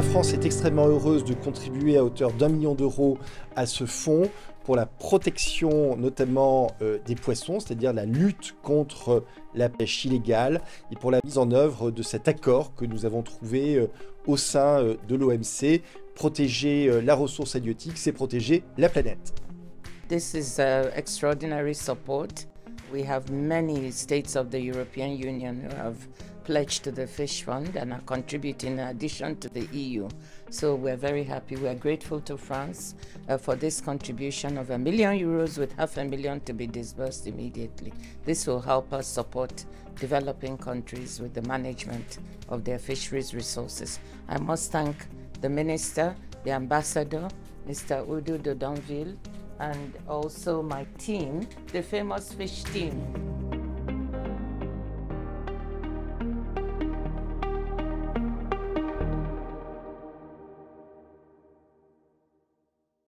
La France est extrêmement heureuse de contribuer à hauteur d'1 million d'euros à ce fonds pour la protection notamment des poissons, c'est-à-dire la lutte contre la pêche illégale et pour la mise en œuvre de cet accord que nous avons trouvé au sein de l'OMC. Protéger la ressource halieutique, c'est protéger la planète. This is extraordinary support. We have many states of the European Union who have pledged to the Fish Fund and are contributing in addition to the EU. So we're very happy. We're grateful to France for this contribution of €1 million with $500,000 to be disbursed immediately. This will help us support developing countries with the management of their fisheries resources. I must thank the Minister, the Ambassador, Mr. Udo de Danville, and also my team, the famous fish team.